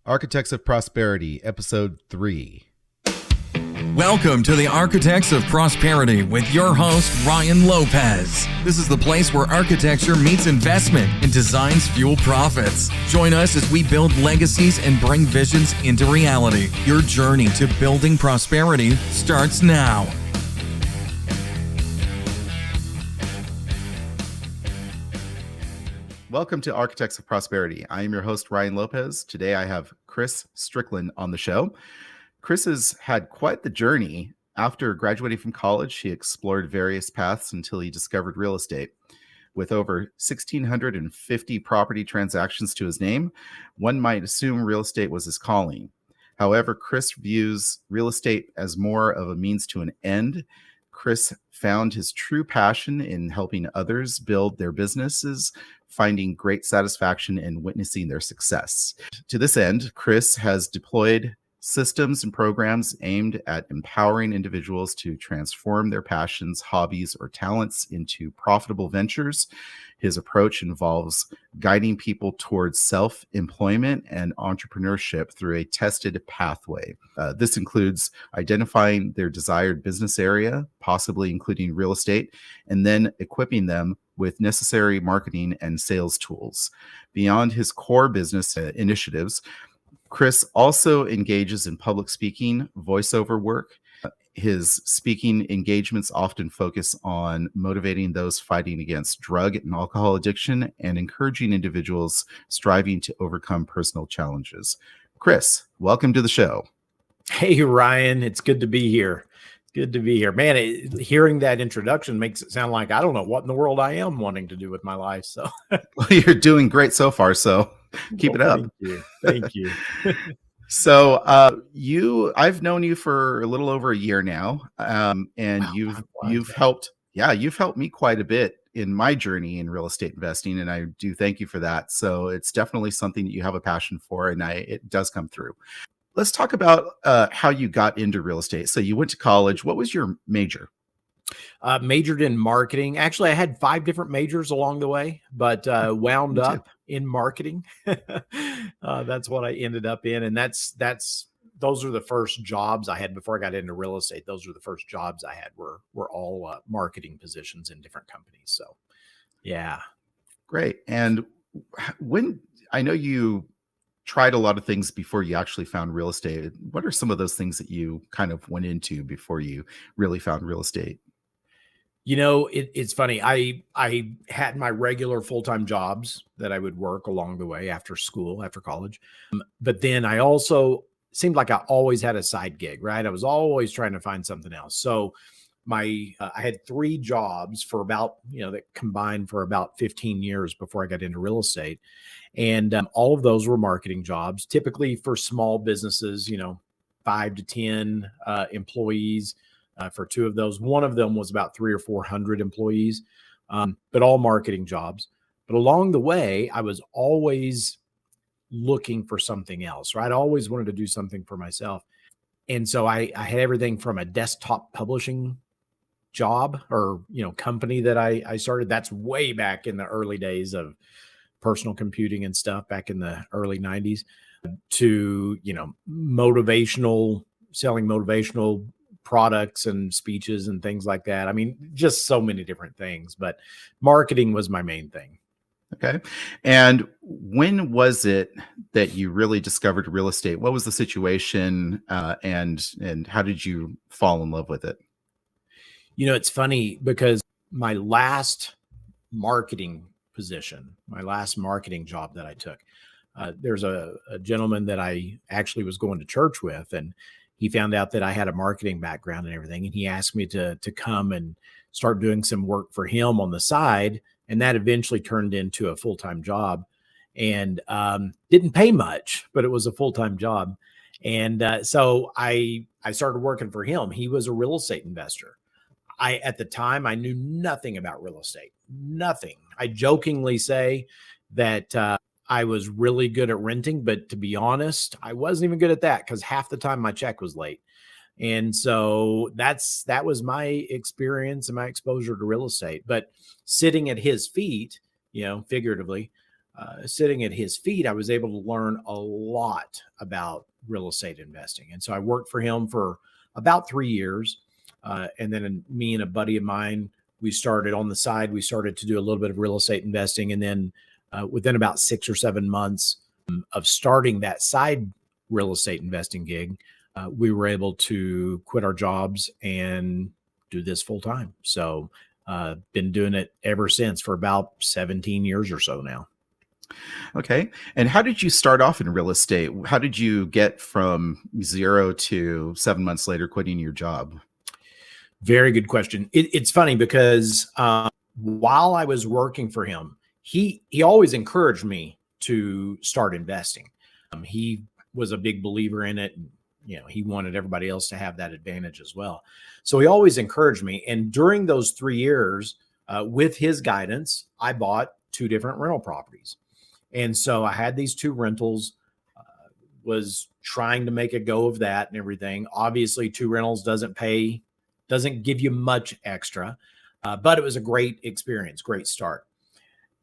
Architects of Prosperity, Episode 3. Welcome to the Architects of Prosperity with your host, Ryan Lopez. This is the place where architecture meets investment and designs fuel profits. Join us as we build legacies and bring visions into reality. Your journey to building prosperity starts now. Welcome to Architects of Prosperity. I am your host, Ryan Lopez. Today I have Chris Strickland on the show. Chris has had quite the journey. After graduating from college, he explored various paths until he discovered real estate. With over 1,650 property transactions to his name, one might assume real estate was his calling. However, Chris views real estate as more of a means to an end. Chris found his true passion in helping others build their businesses, finding great satisfaction in witnessing their success. To this end, Chris has deployed systems and programs aimed at empowering individuals to transform their passions, hobbies, or talents into profitable ventures. His approach involves guiding people towards self-employment and entrepreneurship through a tested pathway. This includes identifying their desired business area, possibly including real estate, and then equipping them with necessary marketing and sales tools. Beyond his core business initiatives, Chris also engages in public speaking, voiceover work. His speaking engagements often focus on motivating those fighting against drug and alcohol addiction and encouraging individuals striving to overcome personal challenges. Chris, welcome to the show. Hey, Ryan, it's good to be here. Good to be here. Man, hearing that introduction makes it sound like I don't know what in the world I am wanting to do with my life. So well, you're doing great so far, so keep it up. Thank you. So I've known you for a little over a year now, and wow, you've helped me quite a bit in my journey in real estate investing, and I do thank you for that. So it's definitely something that you have a passion for, and it does come through. Let's talk about how you got into real estate. So you went to college. What was your major? Majored in marketing. Actually, I had 5 different majors along the way, but wound up in marketing. That's what I ended up in. And those are the first jobs I had before I got into real estate. Those were the first jobs I had were all marketing positions in different companies. So, yeah. Great. And when I know you tried a lot of things before you actually found real estate, what are some of those things that you kind of went into before you really found real estate? You know, it's funny. I had my regular full-time jobs that I would work along the way after school, after college. But then I also seemed like I always had a side gig, right? I was always trying to find something else. So I had 3 jobs for about, that combined for about 15 years before I got into real estate. And all of those were marketing jobs, typically for small businesses, 5 to 10 employees. For 2 of those, one of them was about 300 or 400 employees, but all marketing jobs. But along the way, I was always looking for something else, right? I always wanted to do something for myself. And so I had everything from a desktop publishing job or, company that I started. That's way back in the early days of personal computing and stuff back in the early 90s to, selling motivational products and speeches and things like that. I mean, just so many different things, but marketing was my main thing. Okay. And when was it that you really discovered real estate? What was the situation and how did you fall in love with it? It's funny because my last marketing position, my last marketing job that I took, there's a gentleman that I actually was going to church with, and he found out that I had a marketing background and everything. And he asked me to come and start doing some work for him on the side. And that eventually turned into a full-time job and didn't pay much, but it was a full-time job. And so I started working for him. He was a real estate investor. At the time, I knew nothing about real estate, nothing. I jokingly say that I was really good at renting, but to be honest, I wasn't even good at that because half the time my check was late. And so that was my experience and my exposure to real estate. But sitting at his feet, figuratively, sitting at his feet, I was able to learn a lot about real estate investing. And so I worked for him for about 3 years. And then me and a buddy of mine, we started on the side. We started to do a little bit of real estate investing. And then within about 6 or 7 months of starting that side real estate investing gig, we were able to quit our jobs and do this full time. So been doing it ever since for about 17 years or so now. Okay. And how did you start off in real estate? How did you get from 0 to 7 months later quitting your job? Very good question. It's funny because while I was working for him, he always encouraged me to start investing. He was a big believer in it. And, he wanted everybody else to have that advantage as well. So he always encouraged me. And during those 3 years, with his guidance, I bought 2 different rental properties. And so I had these 2 rentals, was trying to make a go of that and everything. Obviously, 2 rentals doesn't give you much extra, but it was a great experience, great start.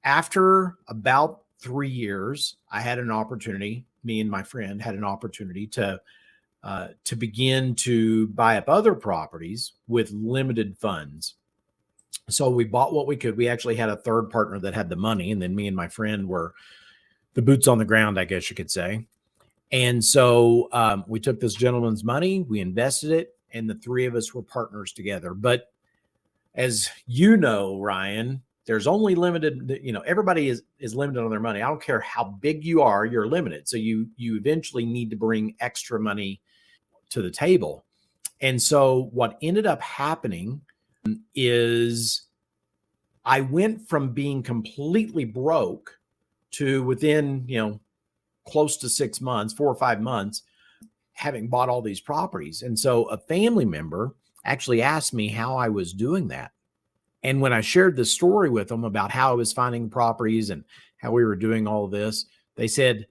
After about 3 years, I had an opportunity, me and my friend had an opportunity to begin to buy up other properties with limited funds. So we bought what we could. We actually had a third partner that had the money, and then me and my friend were the boots on the ground, I guess you could say. And so we took this gentleman's money, we invested it, and the 3 of us were partners together. But as you know, Ryan, there's only limited, everybody is limited on their money. I don't care how big you are, you're limited. So you eventually need to bring extra money to the table. And so what ended up happening is I went from being completely broke to within, close to 6 months, 4 or 5 months, having bought all these properties. And so a family member actually asked me how I was doing that. And when I shared the story with them about how I was finding properties and how we were doing all of this, they said,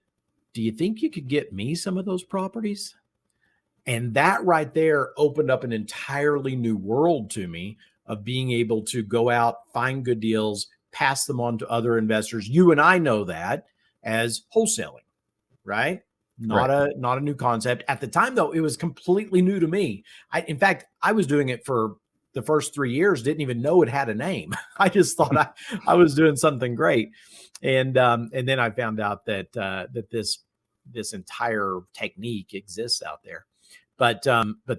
"Do you think you could get me some of those properties?" And that right there opened up an entirely new world to me of being able to go out, find good deals, pass them on to other investors. You and I know that as wholesaling, right? Not a new concept. At the time, though, it was completely new to me. In fact, I was doing it for the first 3 years, didn't even know it had a name. I just thought I was doing something great. And then I found out that this entire technique exists out there. But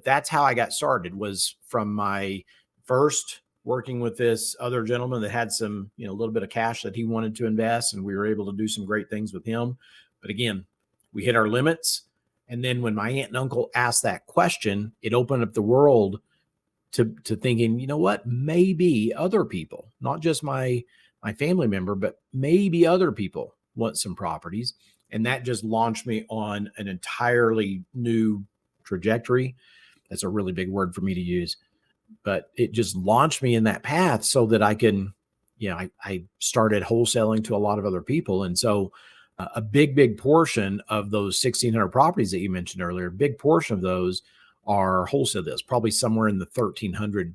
that's how I got started, was from my first working with this other gentleman that had some, a little bit of cash that he wanted to invest, and we were able to do some great things with him. But again, we hit our limits. And then when my aunt and uncle asked that question, it opened up the world to thinking, you know what, maybe other people, not just my family member, but maybe other people want some properties. And that just launched me on an entirely new trajectory. That's a really big word for me to use, but it just launched me in that path so that I can, I started wholesaling to a lot of other people. And so a big portion of those 1,600 properties that you mentioned earlier, a big portion of those are wholesale deals. Probably somewhere in the 1,300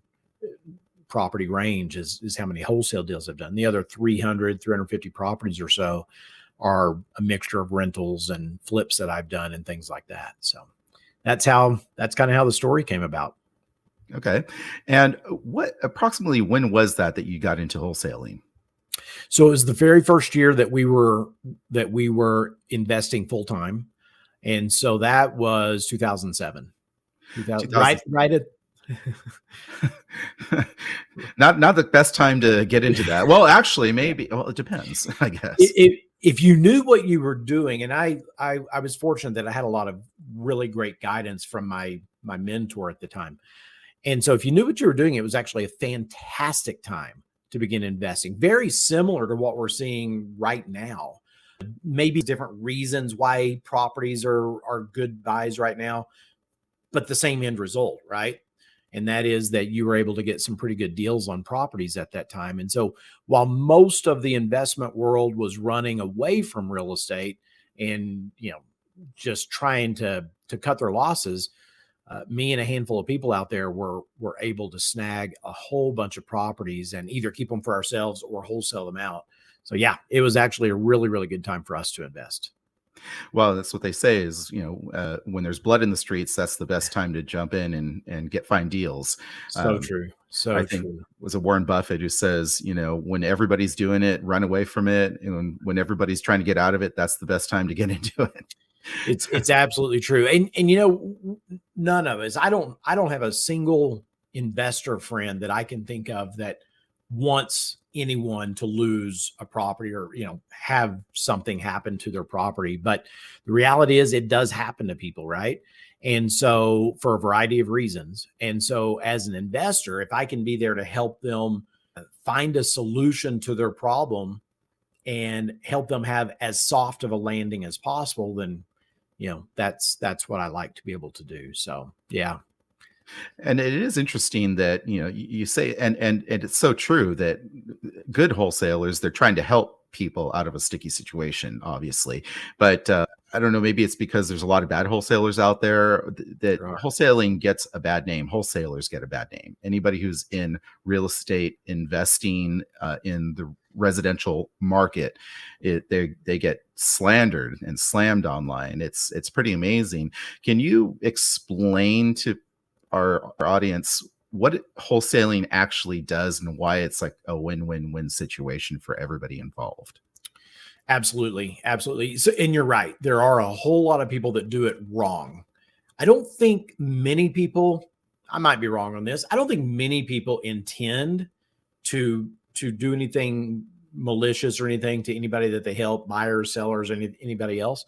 property range is how many wholesale deals I've done. The other 350 properties or so are a mixture of rentals and flips that I've done and things like that. So that's kind of how the story came about. Okay. And approximately when was that you got into wholesaling? So it was the very first year that we were investing full time. And so that was 2007. Right at not the best time to get into that. Well, actually, maybe. Well, it depends, I guess. If you knew what you were doing, and I was fortunate that I had a lot of really great guidance from my mentor at the time. And so if you knew what you were doing, it was actually a fantastic time to begin investing. Very similar to what we're seeing right now. Maybe different reasons why properties are good buys right now, but the same end result, right? And that is that you were able to get some pretty good deals on properties at that time. And so while most of the investment world was running away from real estate and, just trying to cut their losses, me and a handful of people out there were able to snag a whole bunch of properties and either keep them for ourselves or wholesale them out. So yeah, it was actually a really, really good time for us to invest. Well, that's what they say is, when there's blood in the streets, that's the best time to jump in and find deals. So Um, true. I So think true. it was a Warren Buffett who says, when everybody's doing it, run away from it. And when everybody's trying to get out of it, that's the best time to get into it. It's absolutely true. And none of us, I don't have a single investor friend that I can think of that wants anyone to lose a property or, have something happen to their property. But the reality is it does happen to people, right? And so for a variety of reasons. And so as an investor, if I can be there to help them find a solution to their problem and help them have as soft of a landing as possible, then that's what I like to be able to do. So yeah. And it is interesting that, you say, and it's so true that good wholesalers, they're trying to help people out of a sticky situation, obviously. But I don't know, maybe it's because there's a lot of bad wholesalers out there that Sure. wholesaling gets a bad name. Wholesalers get a bad name. Anybody who's in real estate investing in the residential market, they get slandered and slammed online. It's pretty amazing. Can you explain to our audience what wholesaling actually does and why it's like a win-win-win situation for everybody involved? Absolutely. Absolutely. So, and you're right. There are a whole lot of people that do it wrong. I don't think many people, I might be wrong on this. I don't think many people intend to do anything malicious or anything to anybody that they help, buyers, sellers, anybody else.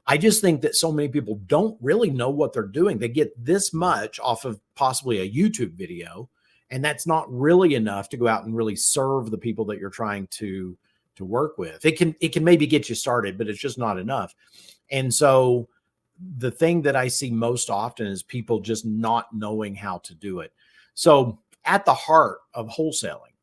I just think that so many people don't really know what they're doing. They get this much off of possibly a YouTube video, and that's not really enough to go out and really serve the people that you're trying to work with. It can maybe get you started, but it's just not enough. And so the thing that I see most often is people just not knowing how to do it. So at the heart of wholesaling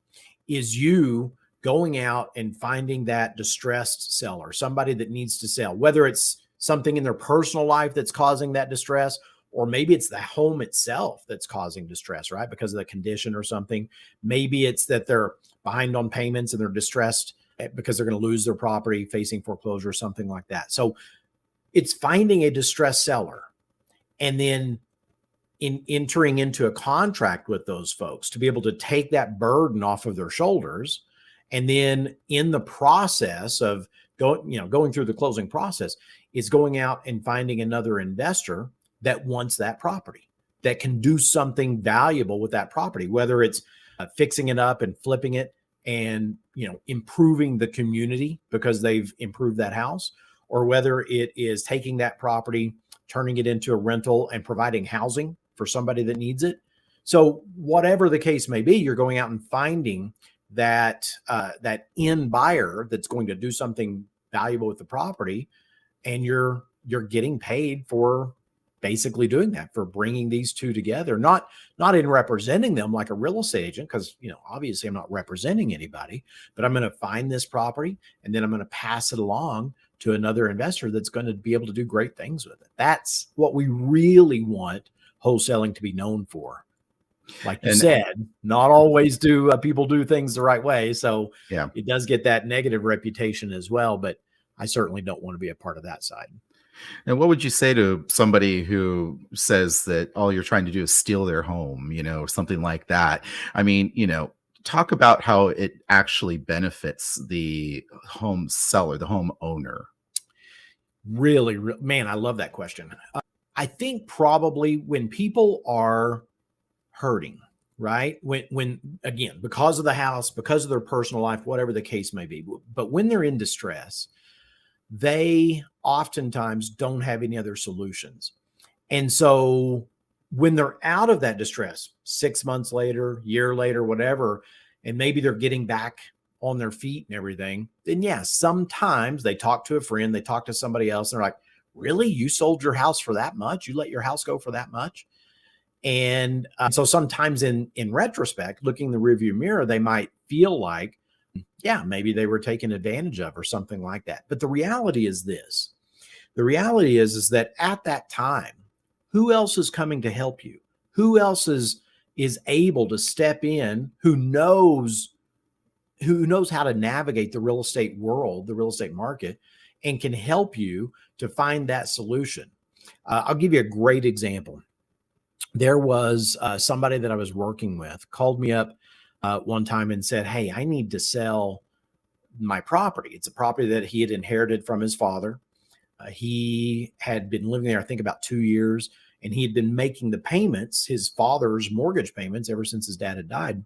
is you going out and finding that distressed seller, somebody that needs to sell, whether it's something in their personal life that's causing that distress, or maybe it's the home itself that's causing distress, right? Because of the condition or something. Maybe it's that they're behind on payments and they're distressed because they're going to lose their property, facing foreclosure or something like that. So it's finding a distressed seller and then in entering into a contract with those folks to be able to take that burden off of their shoulders. And then in the process of going through the closing process is going out and finding another investor that wants that property, that can do something valuable with that property, whether it's fixing it up and flipping it and, improving the community because they've improved that house, or whether it is taking that property, turning it into a rental and providing housing for somebody that needs it. So whatever the case may be, you're going out and finding that end buyer that's going to do something valuable with the property, and you're getting paid for basically doing that, for bringing these two together, not in representing them like a real estate agent, because obviously I'm not representing anybody, but I'm going to find this property and then I'm going to pass it along to another investor that's going to be able to do great things with it. That's what we really want wholesaling to be known for. Like you said, not always do people do things the right way. So Yeah. it does get that negative reputation as well, but I certainly don't want to be a part of that side. And what would you say to somebody who says that all you're trying to do is steal their home, something like that? I mean, talk about how it actually benefits the home seller, the home owner. Really, man, I love that question. I think probably when people are hurting, right? When again, because of the house, because of their personal life, whatever the case may be, but when they're in distress, they oftentimes don't have any other solutions. And so when they're out of that distress, 6 months later, year later, whatever, and maybe they're getting back on their feet and everything, then yeah, sometimes they talk to a friend, they talk to somebody else, and they're like, really? You sold your house for that much? You let your house go for that much? And so sometimes in retrospect, looking in the rearview mirror, they might feel like, yeah, maybe they were taken advantage of or something like that. But the reality is this. The reality is that at that time, who else is coming to help you? Who else is able to step in, who knows who knows how to navigate the real estate world, the real estate market, and can help you to find that solution. I'll give you a great example. There was somebody that I was working with called me up one time and said, "Hey, I need to sell my property." It's a property that he had inherited from his father. He had been living there, I think, about 2 years, and he had been making the payments, his father's mortgage payments, ever since his dad had died.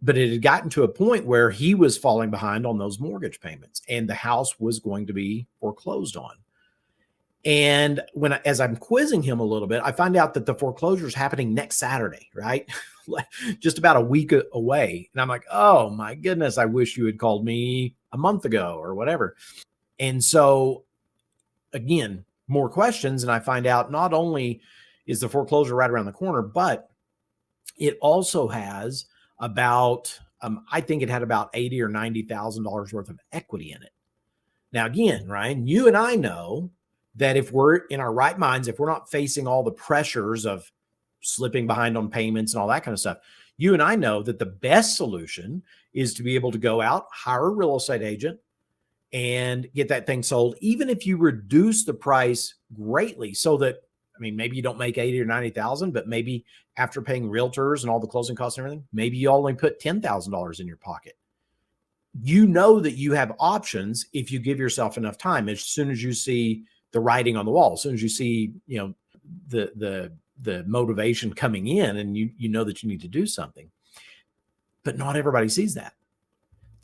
But it had gotten to a point where he was falling behind on those mortgage payments, and the house was going to be foreclosed on. And as I'm quizzing him a little bit, I find out that the foreclosure is happening next Saturday, right? Just about a week away. And I'm like, oh my goodness, I wish you had called me a month ago or whatever. And so again, more questions. And I find out not only is the foreclosure right around the corner, but it also has about, I think it had about $80,000 or $90,000 worth of equity in it. Now, again, Ryan, you and I know that if we're in our right minds, if we're not facing all the pressures of slipping behind on payments and all that kind of stuff, you and I know that the best solution is to be able to go out, hire a real estate agent, and get that thing sold, even if you reduce the price greatly, so that, I mean, maybe you don't make 80 or 90,000, but maybe after paying realtors and all the closing costs and everything, maybe you only put $10,000 in your pocket. You know that you have options if you give yourself enough time. As soon as you see the writing on the wall, as soon as you see, you know, the motivation coming in, and you know that you need to do something. But not everybody sees that.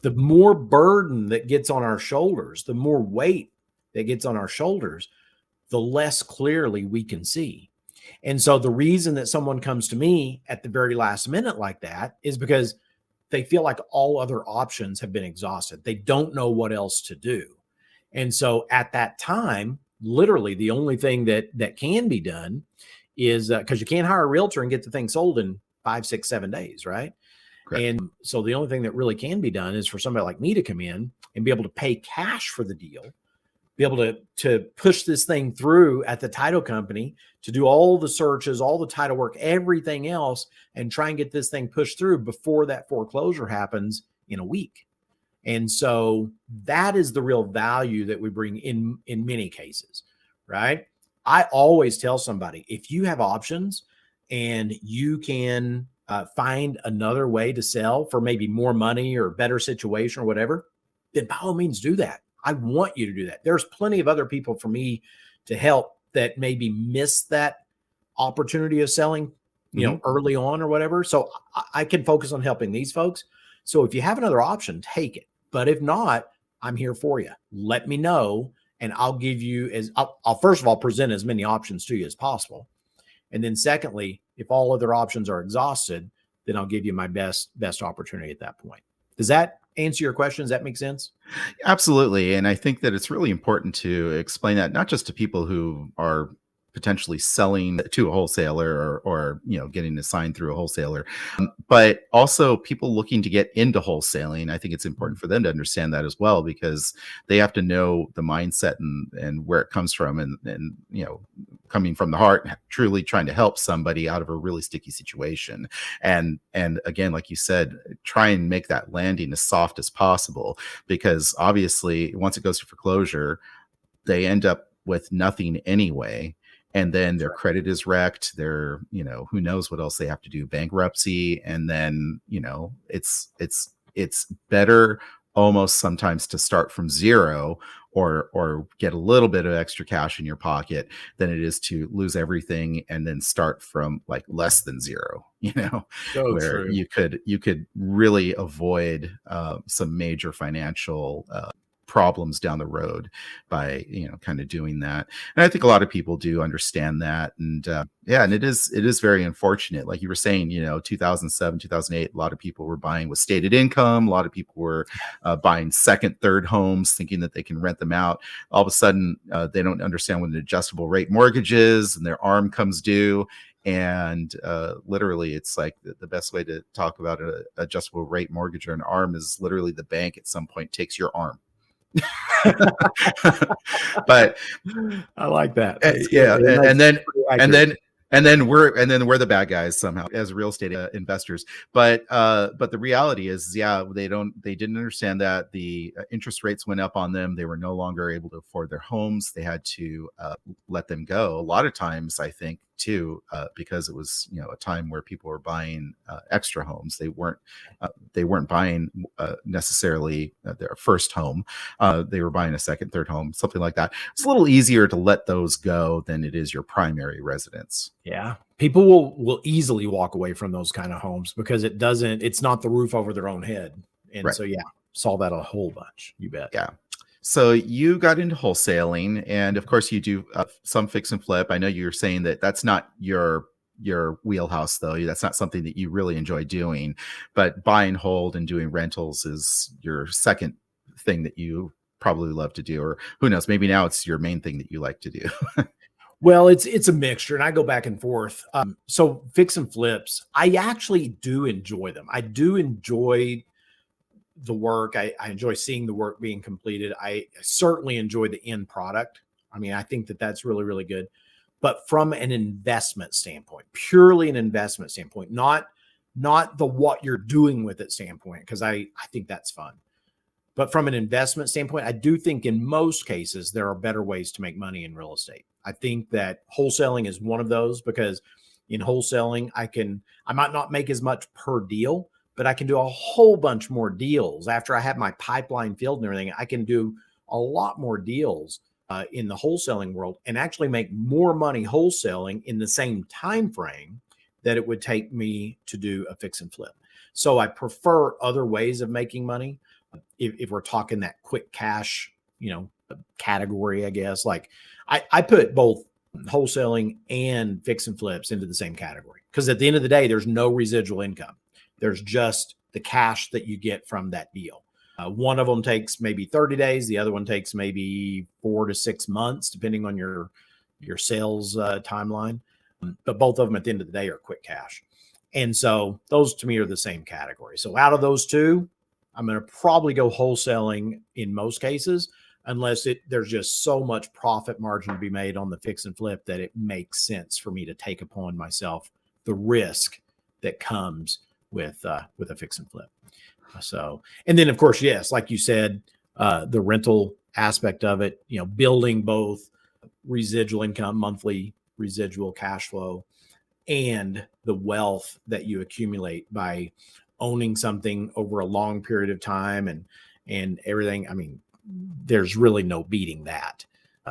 The more burden that gets on our shoulders, the more weight that gets on our shoulders, the less clearly we can see. And so the reason that someone comes to me at the very last minute like that is because they feel like all other options have been exhausted. They don't know what else to do. And so at that time, literally the only thing that can be done is because you can't hire a realtor and get the thing sold in 5, 6, 7 days, right? Correct. And so the only thing that really can be done is for somebody like me to come in and be able to pay cash for the deal, be able to push this thing through at the title company, to do all the searches, all the title work, everything else, and try and get this thing pushed through before that foreclosure happens in a week. And so that is the real value that we bring in many cases, right? I always tell somebody, if you have options and you can find another way to sell for maybe more money or better situation or whatever, then by all means do that. I want you to do that. There's plenty of other people for me to help that maybe miss that opportunity of selling, you know, early on or whatever. So I can focus on helping these folks. So if you have another option, take it. But if not, I'm here for you. Let me know, and I'll give you I'll first of all present as many options to you as possible. And then secondly, if all other options are exhausted, then I'll give you my best opportunity at that point. Does that answer your question? Does that make sense? Absolutely. And I think that it's really important to explain that not just to people who are potentially selling to a wholesaler or you know, getting assigned through a wholesaler, but also people looking to get into wholesaling. I think it's important for them to understand that as well, because they have to know the mindset and where it comes from, and you know, coming from the heart, truly trying to help somebody out of a really sticky situation. And again, like you said, try and make that landing as soft as possible, because obviously once it goes to foreclosure, they end up with nothing anyway. And then their credit is wrecked. They're, you know, who knows what else they have to do, bankruptcy. And then, you know, it's better almost sometimes to start from zero or get a little bit of extra cash in your pocket than it is to lose everything and then start from like less than zero, you know, so where true. you could really avoid some major financial problems down the road by, you know, kind of doing that. And I think a lot of people do understand that. And and it is very unfortunate. Like you were saying, you know, 2007, 2008, a lot of people were buying with stated income. A lot of people were buying second, third homes thinking that they can rent them out. All of a sudden, they don't understand what an adjustable rate mortgage is, and their arm comes due. And literally, it's like the best way to talk about an adjustable rate mortgage or an arm is literally the bank at some point takes your arm. But I like that. yeah, and then And then we're the bad guys somehow as real estate investors. But the reality is, yeah, they didn't understand that the interest rates went up on them. They were no longer able to afford their homes. They had to let them go. A lot of times, I think too, because it was a time where people were buying extra homes. They weren't buying necessarily their first home. They were buying a second, third home, something like that. It's a little easier to let those go than it is your primary residence. Yeah. People will easily walk away from those kind of homes because it's not the roof over their own head. And right. So, yeah, saw that a whole bunch. You bet. Yeah. So you got into wholesaling, and of course you do some fix and flip. I know you're saying that that's not your wheelhouse, though. That's not something that you really enjoy doing, but buy and hold and doing rentals is your second thing that you probably love to do, or who knows, maybe now it's your main thing that you like to do. Well, it's a mixture, and I go back and forth. So fix and flips, I actually do enjoy them. I do enjoy the work. I enjoy seeing the work being completed. I certainly enjoy the end product. I mean, I think that that's really, really good. But from an investment standpoint, purely an investment standpoint, not the what you're doing with it standpoint, because I think that's fun. But from an investment standpoint, I do think in most cases, there are better ways to make money in real estate. I think that wholesaling is one of those, because in wholesaling, I might not make as much per deal, but I can do a whole bunch more deals. After I have my pipeline filled and everything, I can do a lot more deals in the wholesaling world and actually make more money wholesaling in the same time frame that it would take me to do a fix and flip. So I prefer other ways of making money. If we're talking that quick cash, category, I guess, like I put both wholesaling and fix and flips into the same category, because at the end of the day, there's no residual income. There's just the cash that you get from that deal. One of them takes maybe 30 days. The other one takes maybe 4 to 6 months, depending on your sales timeline. But both of them at the end of the day are quick cash. And so those to me are the same category. So out of those two, I'm going to probably go wholesaling in most cases, unless there's just so much profit margin to be made on the fix and flip that it makes sense for me to take upon myself the risk that comes with a fix and flip. So, and then of course, yes, like you said, the rental aspect of it, building both residual income, monthly residual cash flow, and the wealth that you accumulate by owning something over a long period of time and everything. I mean, there's really no beating that.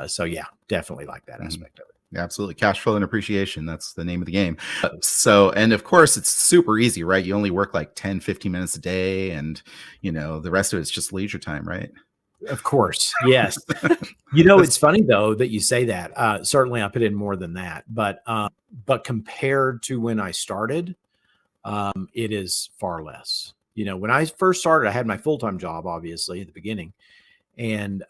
So yeah, definitely like that aspect of it. Yeah, absolutely. Cash flow and appreciation. That's the name of the game. So, and of course it's super easy, right? You only work like 10, 15 minutes a day, and the rest of it's just leisure time, right? Of course. Yes. It's funny though that you say that. Certainly I put in more than that, but compared to when I started, it is far less. When I first started, I had my full-time job, obviously, at the beginning. And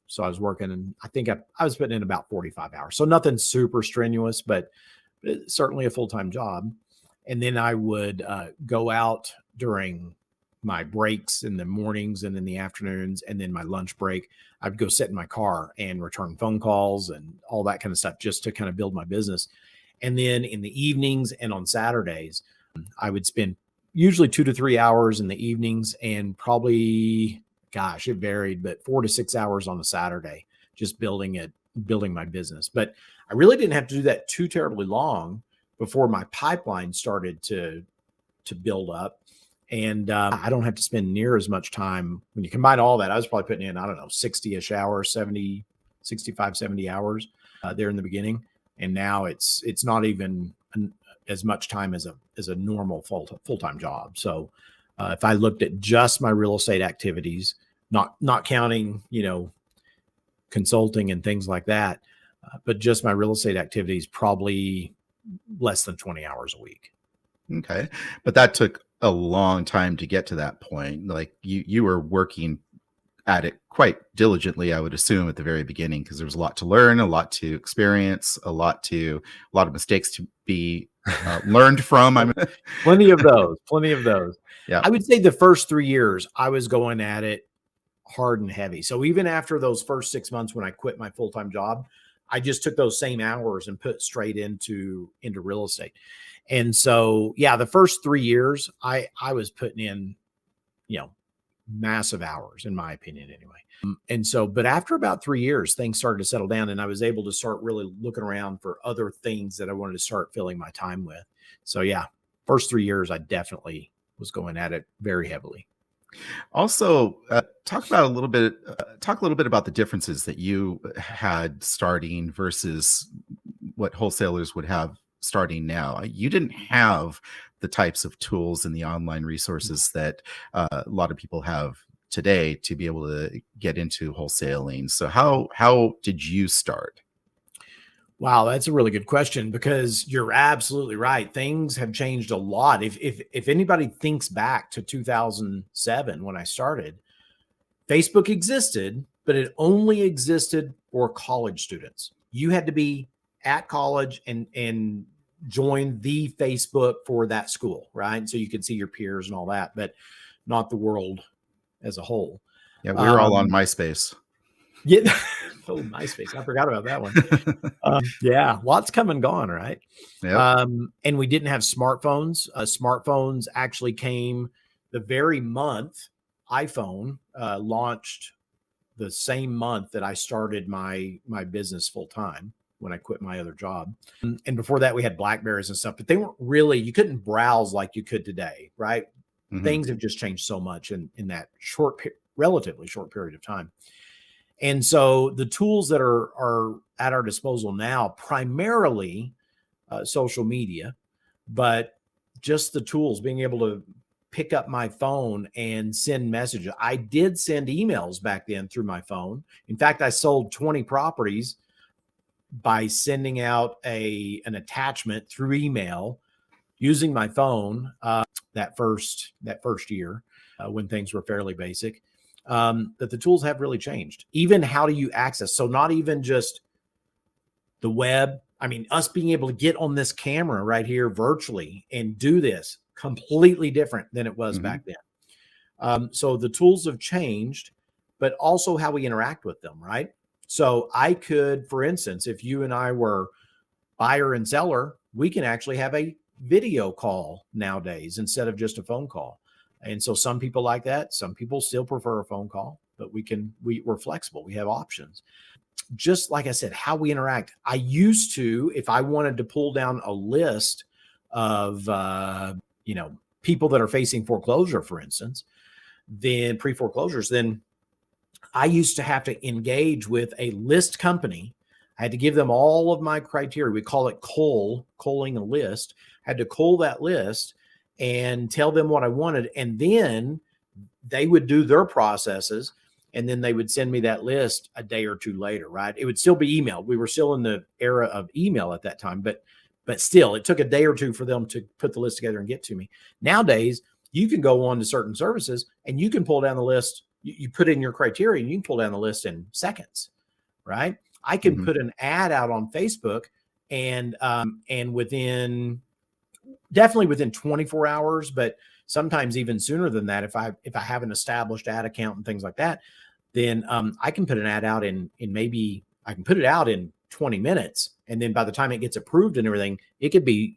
so I was working, and I think I was putting in about 45 hours. So nothing super strenuous, but certainly a full-time job. And then I would go out during my breaks in the mornings and in the afternoons, and then my lunch break. I'd go sit in my car and return phone calls and all that kind of stuff, just to kind of build my business. And then in the evenings and on Saturdays, I would spend usually 2 to 3 hours in the evenings, and probably, gosh, it varied, but 4 to 6 hours on a Saturday, just building my business. But I really didn't have to do that too terribly long before my pipeline started to build up. And I don't have to spend near as much time. When you combine all that, I was probably putting in, 60-ish hours, 65, 70 hours there in the beginning. And now it's not even as much time as a normal full-time job. So if I looked at just my real estate activities, not counting, consulting and things like that, but just my real estate activities, probably less than 20 hours a week. Okay. But that took a long time to get to that point. Like you were working at it quite diligently, I would assume, at the very beginning, because there was a lot to learn, a lot to experience, a lot of mistakes to be learned from. Plenty of those. Yeah. I would say the first 3 years I was going at it hard and heavy. So even after those first 6 months when I quit my full-time job, I just took those same hours and put straight into real estate. And so, yeah, the first 3 years I was putting in, massive hours, in my opinion, anyway. And so, but after about 3 years, things started to settle down, and I was able to start really looking around for other things that I wanted to start filling my time with. So yeah, first 3 years, I definitely was going at it very heavily. Also, talk a little bit about the differences that you had starting versus what wholesalers would have starting now. You didn't have the types of tools and the online resources that a lot of people have today to be able to get into wholesaling. So how did you start? Wow, that's a really good question, because you're absolutely right. Things have changed a lot. If anybody thinks back to 2007 when I started, Facebook existed, but it only existed for college students. You had to be at college and join the Facebook for that school, right? So you could see your peers and all that, but not the world as a whole. Yeah, we were all on MySpace. Yeah. Oh, MySpace. I forgot about that one. Yeah. Lots come and gone, right? Yep. And we didn't have smartphones. Smartphones actually came the very month iPhone launched, the same month that I started my business full time, when I quit my other job. And before that, we had Blackberries and stuff, but they weren't really, you couldn't browse like you could today, right? Mhm. Things have just changed so much in that relatively short period of time. And so the tools that are at our disposal now, primarily social media, but just the tools, being able to pick up my phone and send messages. I did send emails back then through my phone. In fact, I sold 20 properties by sending out an attachment through email using my phone that first year when things were fairly basic. That the tools have really changed. Even how do you access? So not even just the web. I mean, us being able to get on this camera right here virtually and do this, completely different than it was back then. So the tools have changed, but also how we interact with them, right? So I could, for instance, if you and I were buyer and seller, we can actually have a video call nowadays instead of just a phone call. And so some people like that. Some people still prefer a phone call, but we're flexible. We have options. Just like I said, how we interact. I used to, if I wanted to pull down a list of, people that are facing foreclosure, for instance, then pre-foreclosures, then I used to have to engage with a list company. I had to give them all of my criteria. We call it culling a list. I had to cull that list and tell them what I wanted. And then they would do their processes, and then they would send me that list a day or two later, right? It would still be email. We were still in the era of email at that time, but still, it took a day or two for them to put the list together and get to me. Nowadays, you can go on to certain services and you can pull down the list. You put in your criteria and you can pull down the list in seconds, right? I can put an ad out on Facebook and definitely within 24 hours, but sometimes even sooner than that. If I have an established ad account and things like that, then I can put an ad out in maybe I can put it out in 20 minutes. And then by the time it gets approved and everything, it could be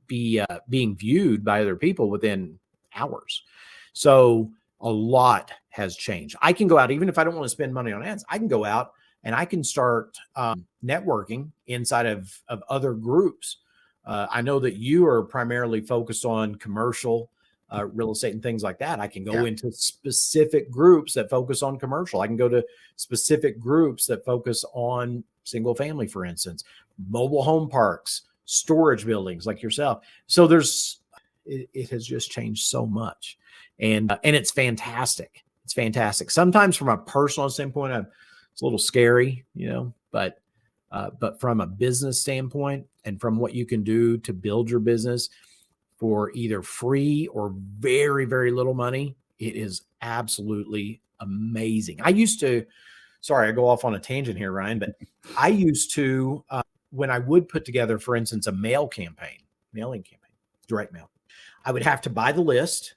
being viewed by other people within hours. So a lot has changed. I can go out, even if I don't want to spend money on ads, I can go out and I can start networking inside of other groups. I know that you are primarily focused on commercial real estate and things like that. I can go into specific groups that focus on commercial. I can go to specific groups that focus on single family, for instance, mobile home parks, storage buildings like yourself. So it has just changed so much. And it's fantastic. It's fantastic. Sometimes from a personal standpoint, it's a little scary, but from a business standpoint and from what you can do to build your business for either free or very, very little money, it is absolutely amazing. Sorry, I go off on a tangent here, Ryan, but I used to, when I would put together, for instance, a mailing campaign, direct mail, I would have to buy the list.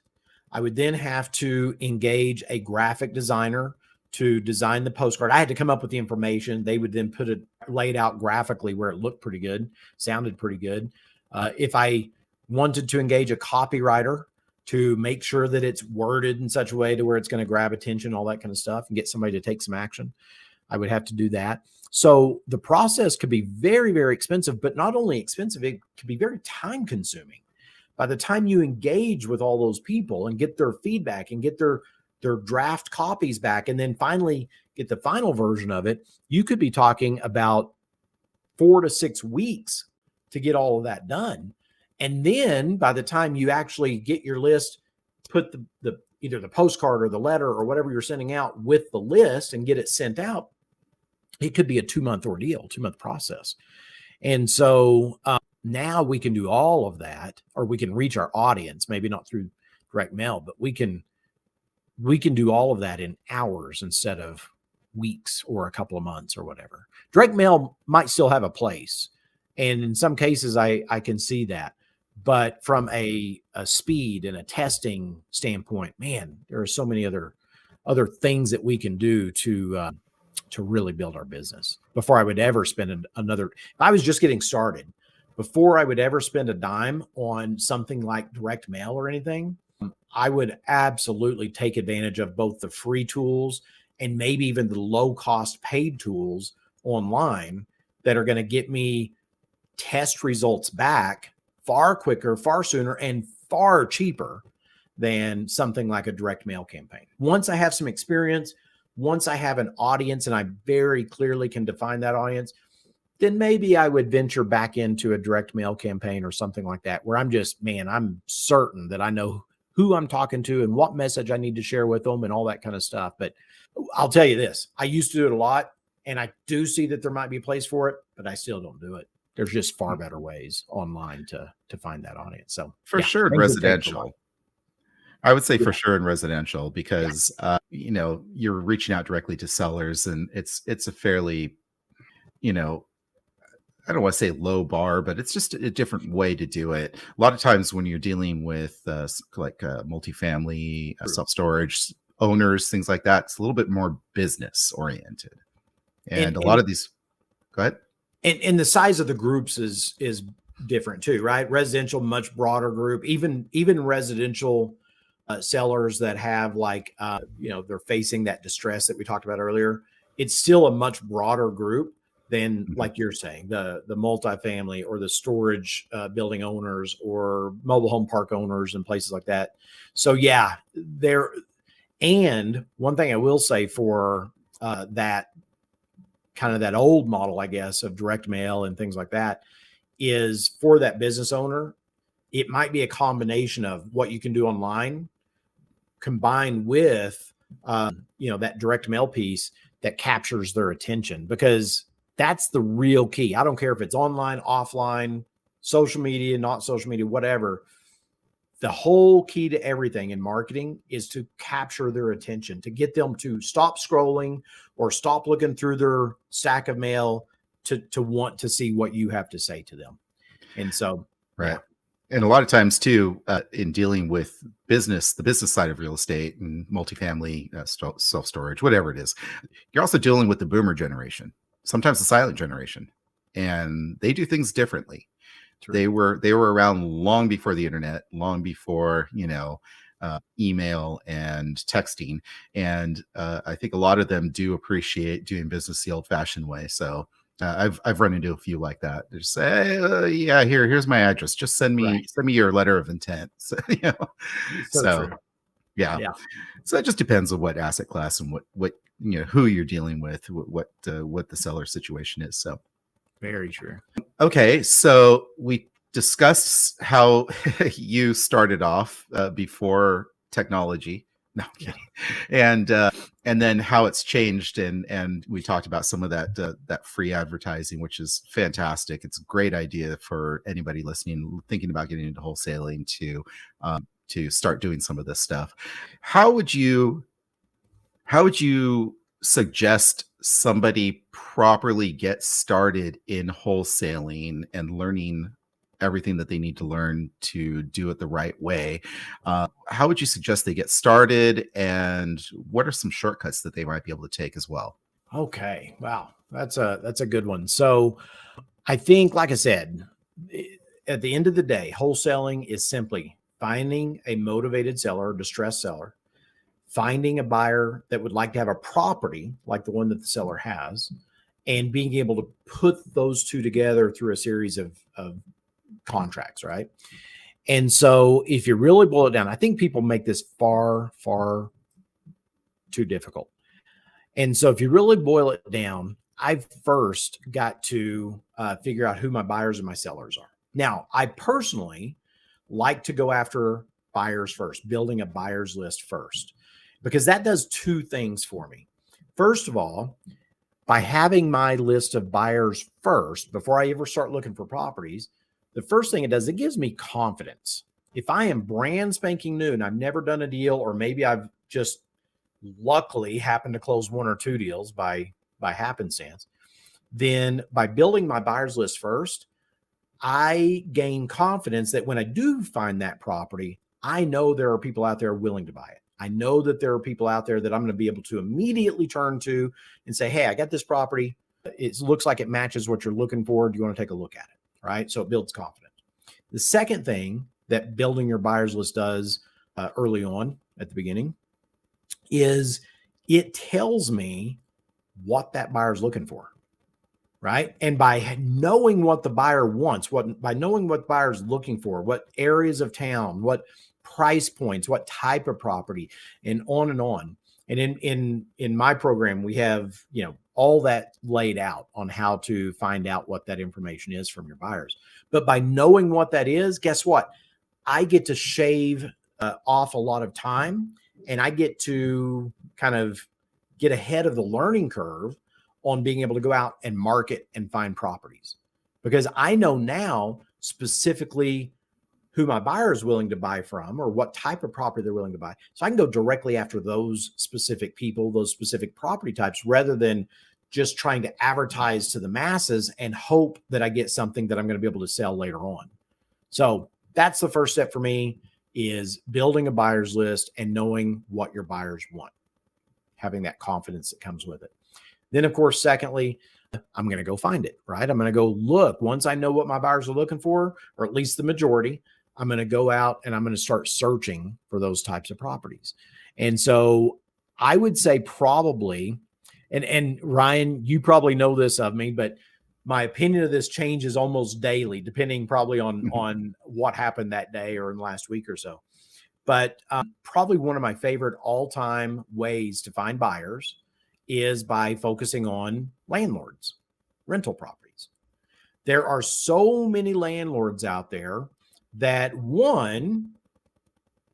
I would then have to engage a graphic designer to design the postcard. I had to come up with the information. They would then put it laid out graphically where it looked pretty good, sounded pretty good. If I wanted to engage a copywriter to make sure that it's worded in such a way to where it's going to grab attention, all that kind of stuff, and get somebody to take some action, I would have to do that. So the process could be very, very expensive, but not only expensive, it could be very time consuming. By the time you engage with all those people and get their feedback and get their draft copies back, and then finally get the final version of it, you could be talking about 4 to 6 weeks to get all of that done. And then by the time you actually get your list, put the either the postcard or the letter or whatever you're sending out with the list and get it sent out, it could be a 2-month ordeal, 2-month process. And so now we can do all of that, or we can reach our audience, maybe not through direct mail, but we can do all of that in hours instead of weeks or a couple of months or whatever. Direct mail might still have a place. And in some cases, I can see that. But from a speed and a testing standpoint, man, there are so many other things that we can do to really build our business before I would ever spend if I was just getting started, before I would ever spend a dime on something like direct mail or anything, I would absolutely take advantage of both the free tools and maybe even the low cost paid tools online that are going to get me test results back far quicker, far sooner, and far cheaper than something like a direct mail campaign. Once I have some experience, once I have an audience and I very clearly can define that audience, then maybe I would venture back into a direct mail campaign or something like that, where I'm certain that I know who I'm talking to and what message I need to share with them and all that kind of stuff. But I'll tell you this, I used to do it a lot, and I do see that there might be a place for it, but I still don't do it. There's just far better ways online to find that audience. So for sure in residential, I would say for sure in residential, because you're reaching out directly to sellers, and it's a fairly, I don't want to say low bar, but it's just a different way to do it. A lot of times when you're dealing with multifamily, self-storage owners, things like that, it's a little bit more business oriented. And a lot of these, go ahead. And the size of the groups is different too, right? Residential, much broader group, even residential sellers that have they're facing that distress that we talked about earlier. It's still a much broader group than, like you're saying, the multifamily or the storage building owners or mobile home park owners and places like that. So yeah, and one thing I will say for that kind of that old model, I guess, of direct mail and things like that, is for that business owner, it might be a combination of what you can do online combined with that direct mail piece that captures their attention, because that's the real key. I don't care if it's online, offline, social media, not social media, whatever. The whole key to everything in marketing is to capture their attention, to get them to stop scrolling or stop looking through their stack of mail to want to see what you have to say to them. And so, right. Yeah. And a lot of times too, in dealing with the business side of real estate and multifamily, self-storage, whatever it is, you're also dealing with the boomer generation, sometimes the silent generation, and they do things differently. True. They were around long before the internet, long before, email and texting. And I think a lot of them do appreciate doing business the old fashioned way. So I've run into a few like that. They just say, hey, here's my address. Just send me your letter of intent. So, So yeah. So it just depends on what asset class and what who you're dealing with, what the seller situation is. So very true. Okay, so we discussed how you started off before technology. No, I'm kidding. And then how it's changed, and we talked about some of that free advertising, which is fantastic. It's a great idea for anybody listening, thinking about getting into wholesaling to start doing some of this stuff. How would you suggest somebody properly get started in wholesaling and learning everything that they need to learn to do it the right way. How would you suggest they get started, and what are some shortcuts that they might be able to take as well? Okay. Wow. That's a good one. So I think, like I said, at the end of the day, wholesaling is simply finding a motivated seller, distressed seller, finding a buyer that would like to have a property like the one that the seller has, and being able to put those two together through a series of contracts, right? And so if you really boil it down, I think people make this far, far too difficult. And so if you really boil it down, I've first got to figure out who my buyers and my sellers are. Now, I personally like to go after buyers first, building a buyer's list first, because that does two things for me. First of all, by having my list of buyers first, before I ever start looking for properties, the first thing it does, it gives me confidence. If I am brand spanking new and I've never done a deal, or maybe I've just luckily happened to close one or two deals by happenstance, then by building my buyers list first, I gain confidence that when I do find that property, I know there are people out there willing to buy it. I know that there are people out there that I'm going to be able to immediately turn to and say, hey, I got this property. It looks like it matches what you're looking for. Do you want to take a look at it? Right? So it builds confidence. The second thing that building your buyers list does early on at the beginning is it tells me what that buyer's looking for. Right. And by knowing what the buyer wants, by knowing what the buyer's looking for, what areas of town, what price points, what type of property, and on and on. And in my program, we have, all that laid out on how to find out what that information is from your buyers. But by knowing what that is, guess what? I get to shave off a lot of time, and I get to kind of get ahead of the learning curve on being able to go out and market and find properties, because I know now specifically who my buyer is willing to buy from, or what type of property they're willing to buy. So I can go directly after those specific people, those specific property types, rather than just trying to advertise to the masses and hope that I get something that I'm going to be able to sell later on. So that's the first step for me, is building a buyer's list and knowing what your buyers want, having that confidence that comes with it. Then, of course, secondly, I'm going to go find it, right? I'm going to go look. Once I know what my buyers are looking for, or at least the majority, I'm going to go out and I'm going to start searching for those types of properties. And so I would say probably, and Ryan, you probably know this of me, but my opinion of this changes almost daily, depending probably on what happened that day or in the last week or so. But probably one of my favorite all-time ways to find buyers is by focusing on landlords, rental properties. There are so many landlords out there that, one,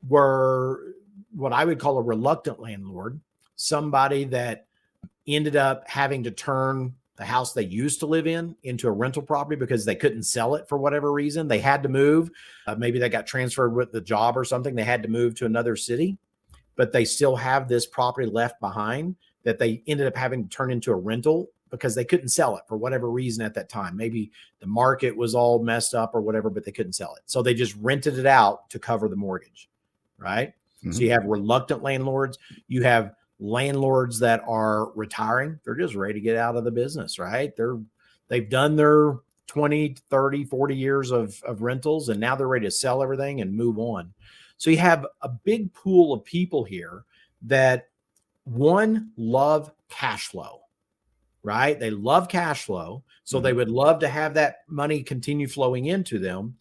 were what I would call a reluctant landlord, somebody that ended up having to turn the house they used to live in into a rental property because they couldn't sell it for whatever reason. They had to move. Maybe they got transferred with the job or something. They had to move to another city, but they still have this property left behind that they ended up having to turn into a rental because they couldn't sell it for whatever reason at that time. Maybe the market was all messed up or whatever, but they couldn't sell it. So they just rented it out to cover the mortgage, right? Mm-hmm. So you have reluctant landlords. You have landlords that are retiring. They're just ready to get out of the business, right? They've done their 20, 30, 40 years of rentals, and now they're ready to sell everything and move on. So you have a big pool of people here that, one, love cash flow, right? They love cash flow. So they would love to have that money continue flowing into them,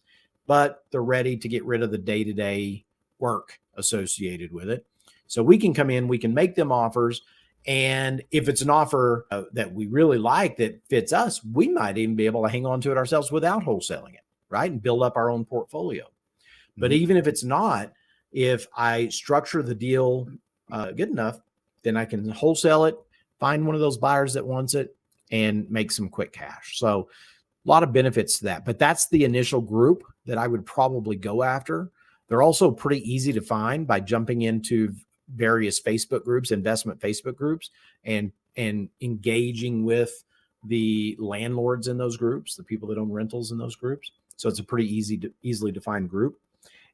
but they're ready to get rid of the day-to-day work associated with it. So we can come in, we can make them offers. And if it's an offer that we really like, that fits us, we might even be able to hang on to it ourselves without wholesaling it, right? And build up our own portfolio. But even if it's not, if I structure the deal good enough, then I can wholesale it, find one of those buyers that wants it, and make some quick cash. So a lot of benefits to that. But that's the initial group that I would probably go after. They're also pretty easy to find by jumping into various Facebook groups, investment Facebook groups, and engaging with the landlords in those groups, the people that own rentals in those groups. So it's a pretty easily defined group.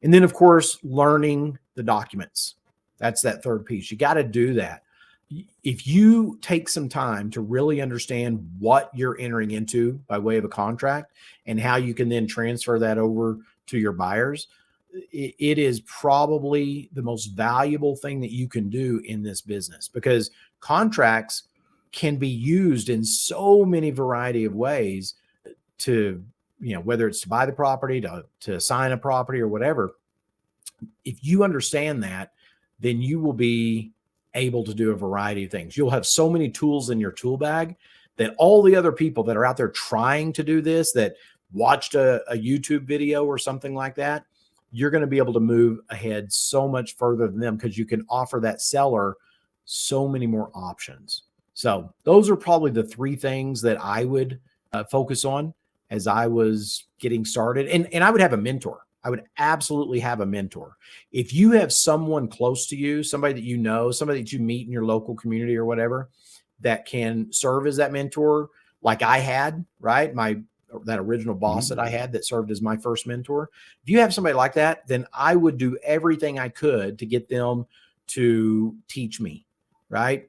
And then, of course, learning the documents. That's that third piece. You got to do that. If you take some time to really understand what you're entering into by way of a contract and how you can then transfer that over to your buyers, it is probably the most valuable thing that you can do in this business, because contracts can be used in so many variety of ways to, whether it's to buy the property, to assign a property or whatever. If you understand that, then you will be able to do a variety of things. You'll have so many tools in your tool bag that all the other people that are out there trying to do this, that watched a YouTube video or something like that, you're going to be able to move ahead so much further than them, because you can offer that seller so many more options. So those are probably the three things that I would focus on as I was getting started. And I would have a mentor. I would absolutely have a mentor. If you have someone close to you, somebody that you know, somebody that you meet in your local community or whatever, that can serve as that mentor, like I had, right? That original boss that I had that served as my first mentor. If you have somebody like that, then I would do everything I could to get them to teach me, right?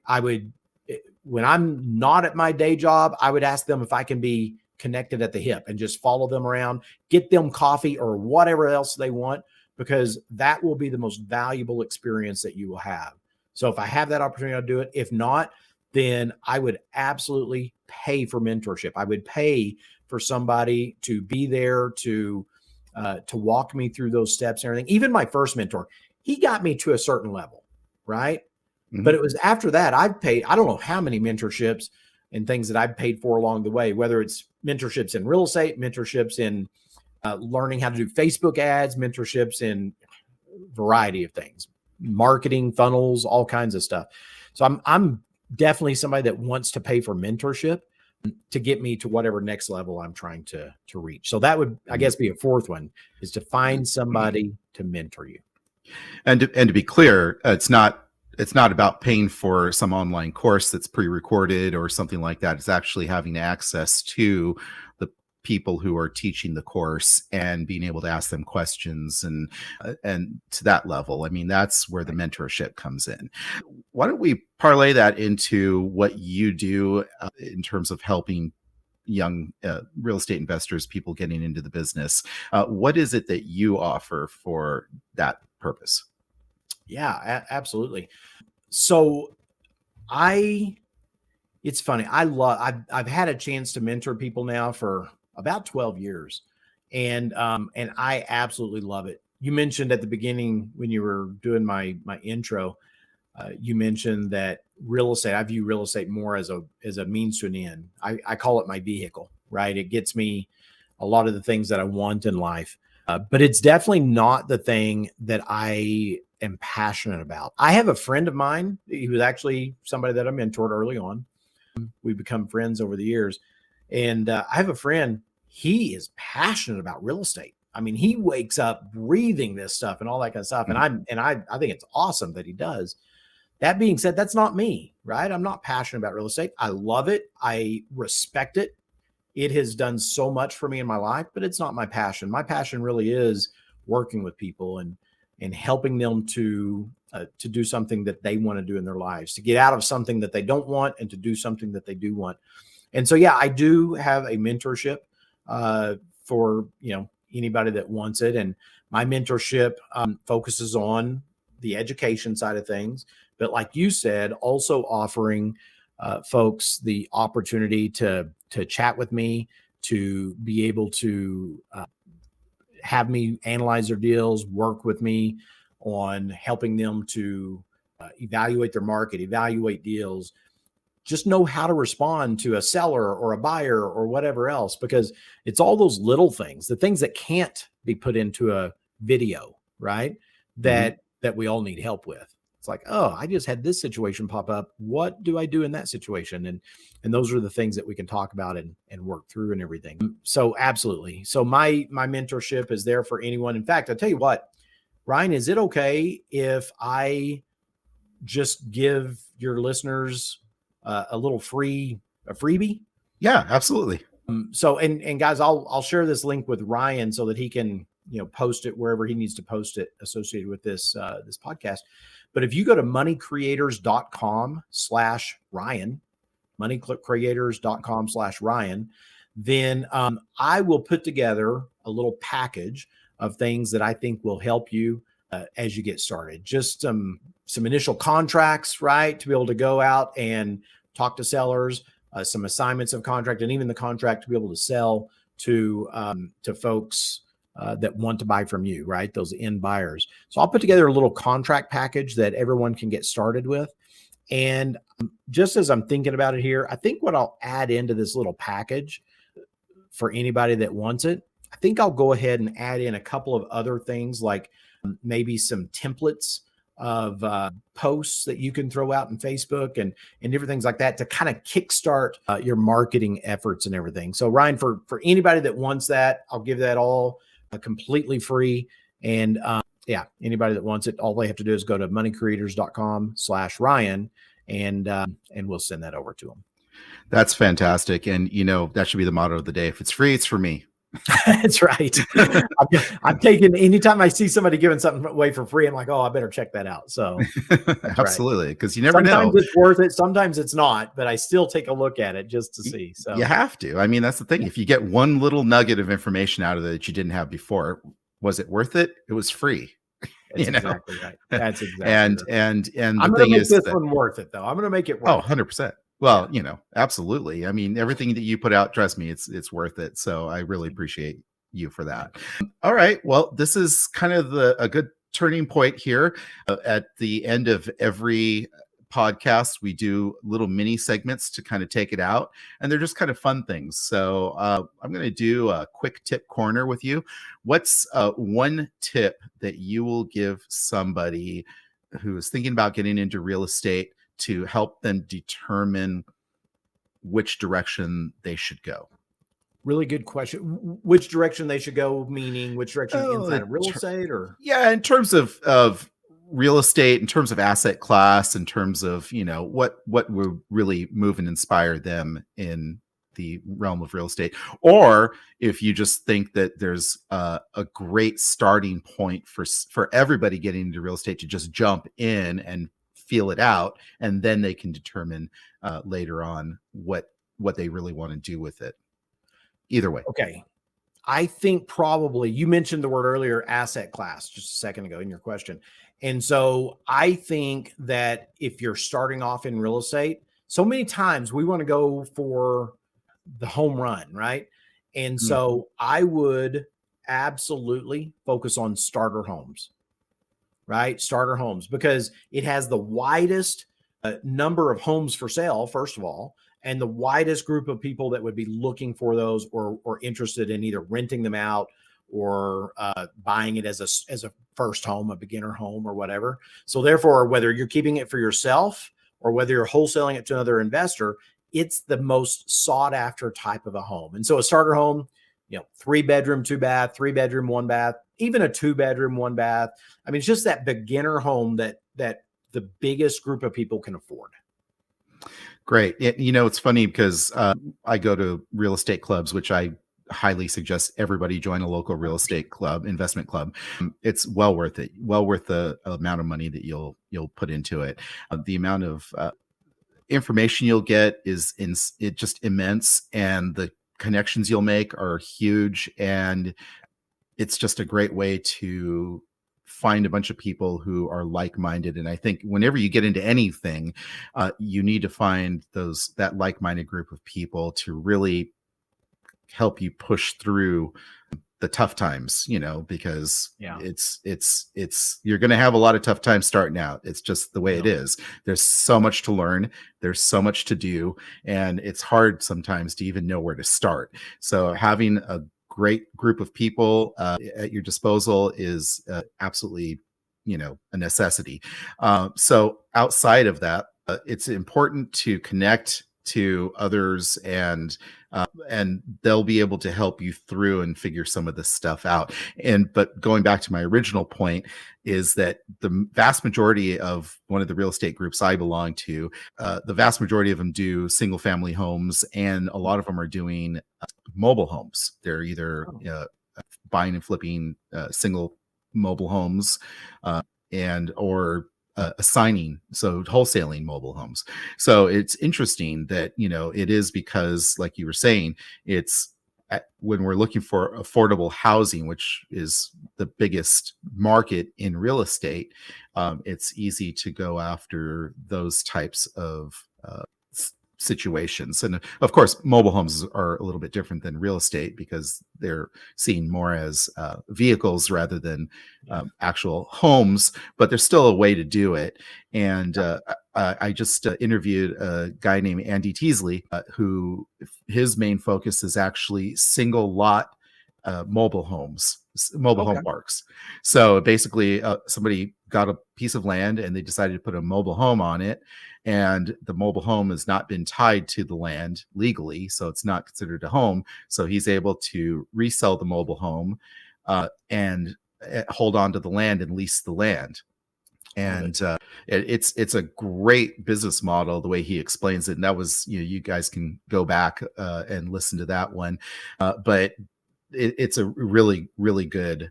When I'm not at my day job, I would ask them if I can be connected at the hip and just follow them around, get them coffee or whatever else they want, because that will be the most valuable experience that you will have. So if I have that opportunity, I'll do it. If not, then I would absolutely pay for mentorship. I would pay for somebody to be there to walk me through those steps and everything. Even my first mentor, he got me to a certain level, right? Mm-hmm. But it was after that I've paid, I don't know how many mentorships and things that I've paid for along the way, whether it's mentorships in real estate, mentorships in learning how to do Facebook ads, mentorships in variety of things, marketing funnels, all kinds of stuff. So I'm definitely somebody that wants to pay for mentorship to get me to whatever next level I'm trying to reach. So that would, I guess, be a fourth one, is to find somebody to mentor you. And to be clear, it's not about paying for some online course that's pre-recorded or something like that. It's actually having access to the people who are teaching the course and being able to ask them questions and to that level. I mean, that's where the mentorship comes in. Why don't we parlay that into what you do in terms of helping young real estate investors, people getting into the business? What is it that you offer for that purpose? Yeah, absolutely. So it's funny. I've had a chance to mentor people now for about 12 years. And I absolutely love it. You mentioned at the beginning when you were doing my intro, you mentioned that real estate, I view real estate more as a means to an end. I call it my vehicle, right? It gets me a lot of the things that I want in life. But it's definitely not the thing that I am passionate about. I have a friend of mine. He was actually somebody that I mentored early on. We've become friends over the years. And I have a friend, he is passionate about real estate. I mean, he wakes up breathing this stuff and all that kind of stuff. And I think it's awesome that he does. That being said, that's not me, right? I'm not passionate about real estate. I love it. I respect it. It has done so much for me in my life, but it's not my passion. My passion really is working with people and helping them to do something that they want to do in their lives, to get out of something that they don't want and to do something that they do want. And so, yeah, I do have a mentorship for, anybody that wants it. And my mentorship focuses on the education side of things. But like you said, also offering folks the opportunity to chat with me, to be able to have me analyze their deals, work with me on helping them to evaluate their market, evaluate deals, just know how to respond to a seller or a buyer or whatever else, because it's all those little things, the things that can't be put into a video, right? That we all need help with. It's like, oh, I just had this situation pop up. What do I do in that situation? And those are the things that we can talk about and work through and everything. So absolutely. So my mentorship is there for anyone. In fact, I'll tell you what, Ryan, is it okay if I just give your listeners a freebie? Yeah, absolutely. So, and guys, I'll share this link with Ryan so that he can, post it wherever he needs to post it associated with this podcast. But if you go to moneycreators.com/Ryan, moneycreators.com/Ryan, then I will put together a little package of things that I think will help you as you get started. Just some initial contracts, right? To be able to go out and talk to sellers, some assignments of contract, and even the contract to be able to sell to folks that want to buy from you, right? Those end buyers. So I'll put together a little contract package that everyone can get started with. And just as I'm thinking about it here, I think what I'll add into this little package for anybody that wants it, I think I'll go ahead and add in a couple of other things, like maybe some templates of posts that you can throw out in Facebook and different things like that to kind of kickstart your marketing efforts and everything. So Ryan, for anybody that wants that, I'll give that all completely free. And yeah, anybody that wants it, all they have to do is go to moneycreators.com/Ryan and we'll send that over to them. That's fantastic. And that should be the motto of the day. If it's free, it's for me. That's right. I'm taking, anytime I see somebody giving something away for free, I'm like, oh, I better check that out. So absolutely. Because you never know. Sometimes it's worth it. Sometimes it's not, but I still take a look at it just to see. So you have to. I mean, that's the thing. If you get one little nugget of information out of it that you didn't have before, was it worth it? It was free. That's exactly right. That's exactly and right. and the I'm thing make is this that, one worth it though. I'm going to make it worth 100%. Well, absolutely. I mean, everything that you put out, trust me, it's worth it. So I really appreciate you for that. All right. Well, this is kind of a good turning point here. At the end of every podcast, we do little mini segments to kind of take it out, and they're just kind of fun things. So I'm going to do a quick tip corner with you. What's one tip that you will give somebody who is thinking about getting into real estate to help them determine which direction they should go? Really good question. Which direction they should go, meaning which direction inside of real estate, or? Yeah, in terms of real estate, in terms of asset class, in terms of, what would really move and inspire them in the realm of real estate. Or if you just think that there's a great starting point for everybody getting into real estate to just jump in and feel it out, and then they can determine later on what they really want to do with it. Either way. Okay. I think probably you mentioned the word earlier, asset class, just a second ago in your question. And so I think that if you're starting off in real estate, so many times we want to go for the home run, right? And so I would absolutely focus on starter homes, right? Starter homes, because it has the widest number of homes for sale, first of all, and the widest group of people that would be looking for those or interested in either renting them out or buying it as a first home, a beginner home or whatever. So therefore, whether you're keeping it for yourself or whether you're wholesaling it to another investor, it's the most sought after type of a home. And so a starter home, 3-bedroom, 2-bath, 3-bedroom, 1-bath, even a 2-bedroom, 1-bath. I mean, it's just that beginner home that the biggest group of people can afford. Great. It's funny because I go to real estate clubs, which I highly suggest everybody join a local real estate club, investment club. It's well worth it. Well worth the amount of money that you'll put into it. The amount of information you'll get is just immense, and the connections you'll make are huge. And it's just a great way to find a bunch of people who are like-minded. And I think whenever you get into anything, you need to find that like-minded group of people to really help you push through the tough times, because it's you're going to have a lot of tough times starting out. It's just the way it is. There's so much to learn. There's so much to do. And it's hard sometimes to even know where to start. So having a great group of people at your disposal is absolutely, a necessity. So outside of that, it's important to connect to others, and they'll be able to help you through and figure some of this stuff out. But going back to my original point is that the vast majority of one of the real estate groups I belong to, the vast majority of them do single family homes, and a lot of them are doing mobile homes. They're either buying and flipping single mobile homes or assigning, so wholesaling mobile homes. So it's interesting that, it is because, like you were saying, it's when we're looking for affordable housing, which is the biggest market in real estate, it's easy to go after those types of situations. And of course, mobile homes are a little bit different than real estate because they're seen more as vehicles rather than actual homes, but there's still a way to do it. And I just interviewed a guy named Andy Teasley, who his main focus is actually single lot mobile homes, home parks. So basically somebody got a piece of land and they decided to put a mobile home on it, and the mobile home has not been tied to the land legally, so it's not considered a home. So he's able to resell the mobile home and hold on to the land and lease the land. And it's a great business model the way he explains it. And that was, you guys can go back and listen to that one, but it's a really, really good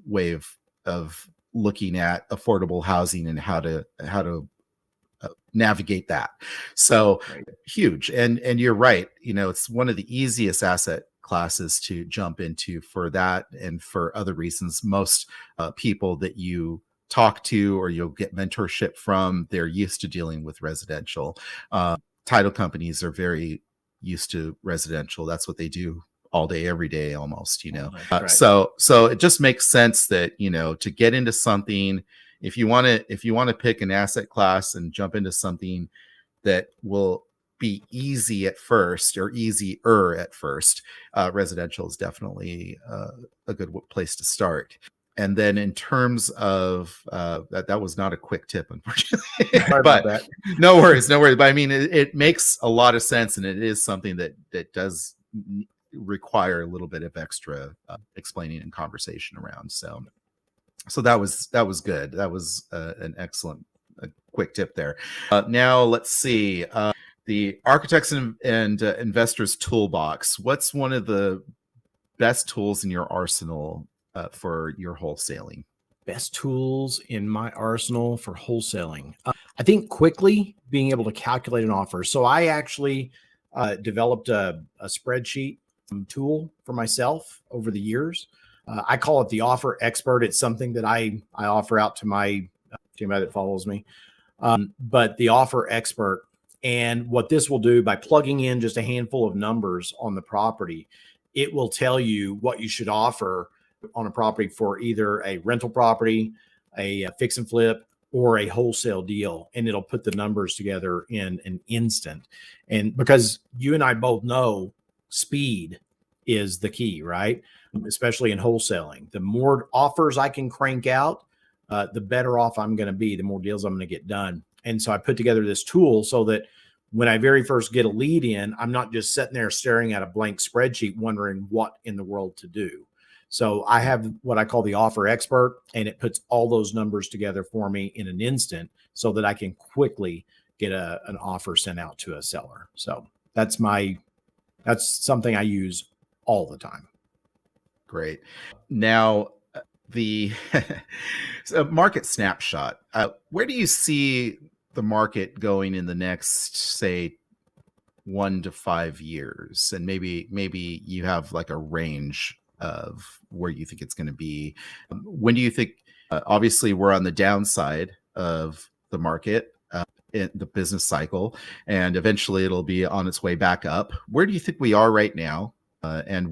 way of looking at affordable housing and how to navigate that. So huge. And you're right. It's one of the easiest asset classes to jump into for that and for other reasons. Most people that you talk to or you'll get mentorship from, they're used to dealing with residential. Title companies are very used to residential. That's what they do all day, every day, almost, Right. So it just makes sense that, to get into something, if you want to pick an asset class and jump into something that will be easy at first or easier at first, residential is definitely a good place to start. And then in terms of that was not a quick tip, unfortunately, but no worries. But I mean, it makes a lot of sense, and it is something that does require a little bit of extra explaining and conversation around. So that was good. That was an excellent quick tip there. Now let's see, the Architects and Investors Toolbox. What's one of the best tools in your arsenal for your wholesaling? Best tools in my arsenal for wholesaling. I think quickly being able to calculate an offer. So I actually developed a spreadsheet tool for myself over the years. I call it the Offer Expert. It's something that I offer out to my anybody that follows me. But the Offer Expert, and what this will do by plugging in just a handful of numbers on the property, it will tell you what you should offer on a property for either a rental property, a fix and flip, or a wholesale deal. And it'll put the numbers together in an instant. And because you and I both know speed is the key, right? Especially in wholesaling. The more offers I can crank out, the better off I'm going to be, the more deals I'm going to get done. And so I put together this tool so that when I very first get a lead in, I'm not just sitting there staring at a blank spreadsheet wondering what in the world to do. So I have what I call the Offer Expert, and it puts all those numbers together for me in an instant so that I can quickly get an offer sent out to a seller. So that's something I use all the time. Great. Now, the market snapshot. Where do you see the market going in the next, say, 1 to 5 years? And maybe you have like a range of where you think it's going to be. When do you think? Obviously, we're on the downside of the market. In the business cycle, and eventually it'll be on its way back up. Where do you think we are right now? And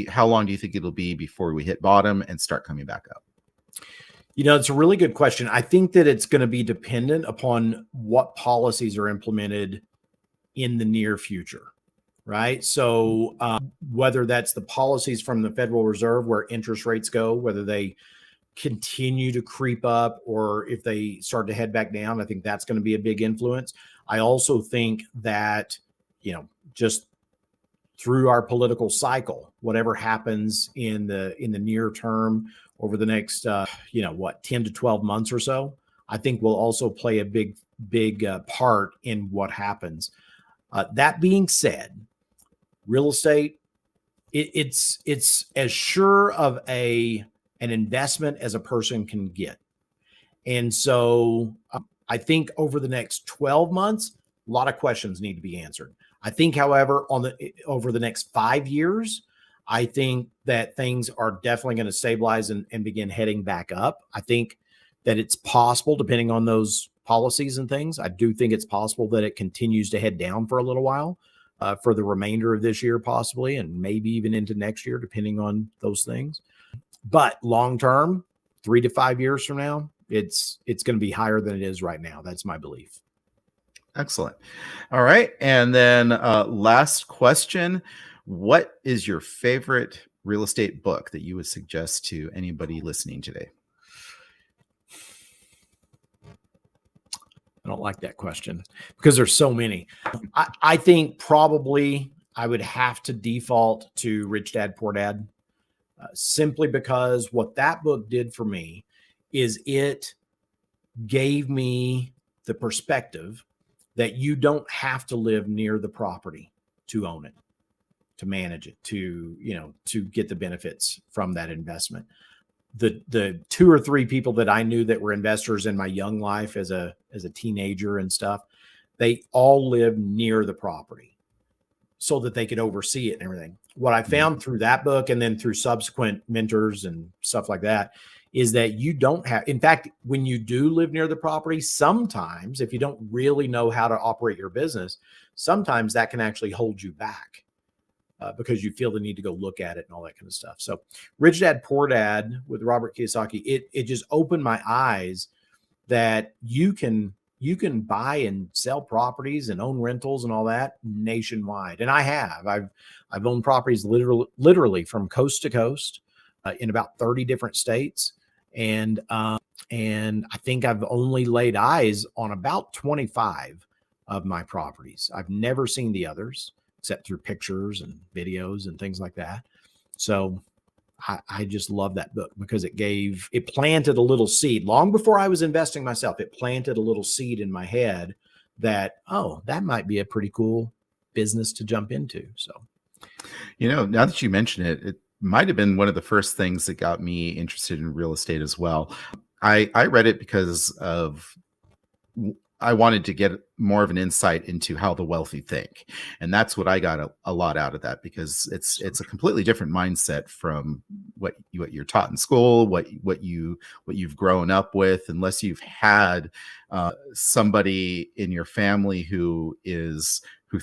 how long do you think it'll be before we hit bottom and start coming back up? It's a really good question. I think that it's going to be dependent upon what policies are implemented in the near future, right? So whether that's the policies from the Federal Reserve where interest rates go, whether they continue to creep up or if they start to head back down, I think that's going to be a big influence. I also think that just through our political cycle, whatever happens in the near term over the next, 10 to 12 months or so, I think will also play a big part in what happens. That being said, real estate, it's as sure of an investment as a person can get. And so I think over the next 12 months, a lot of questions need to be answered. I think, however, over the next 5 years, I think that things are definitely going to stabilize and begin heading back up. I think that it's possible, depending on those policies and things, I do think it's possible that it continues to head down for a little while, for the remainder of this year, possibly, and maybe even into next year, depending on those things. But long term, 3 to 5 years from now, it's going to be higher than it is right now. That's my belief. Excellent. All right. And then last question. What is your favorite real estate book that you would suggest to anybody listening today? I don't like that question because there's so many. I think probably I would have to default to Rich Dad, Poor Dad, simply because what that book did for me is it gave me the perspective that you don't have to live near the property to own it, to manage it, to get the benefits from that investment. The 2 or 3 people that I knew that were investors in my young life as a teenager and stuff, they all lived near the property so that they could oversee it and everything. What I found through that book and then through subsequent mentors and stuff like that is that you don't have, in fact, when you do live near the property, sometimes if you don't really know how to operate your business, sometimes that can actually hold you back. Because you feel the need to go look at it and all that kind of stuff. So Rich Dad, Poor Dad with Robert Kiyosaki, it just opened my eyes that you can buy and sell properties and own rentals and all that nationwide. And I've owned properties literally from coast to coast in about 30 different states. And I think I've only laid eyes on about 25 of my properties. I've never seen the others, except through pictures and videos and things like that. So I just love that book because it planted a little seed long before I was investing myself. It planted a little seed in my head that, oh, that might be a pretty cool business to jump into. So, now that you mention it, it might have been one of the first things that got me interested in real estate as well. I read it because I wanted to get more of an insight into how the wealthy think. And that's what I got a lot out of that, because it's a completely different mindset from what you're taught in school, what you've grown up with, unless you've had somebody in your family who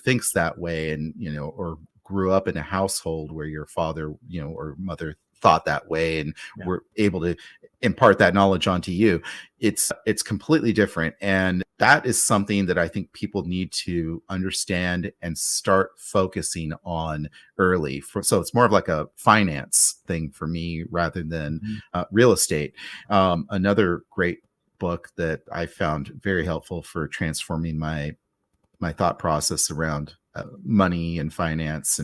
thinks that way, and, or grew up in a household where your father, or mother thought that way and were able to impart that knowledge onto you. It's completely different. And that is something that I think people need to understand and start focusing on early. So it's more of like a finance thing for me rather than real estate. Another great book that I found very helpful for transforming my thought process around money and finance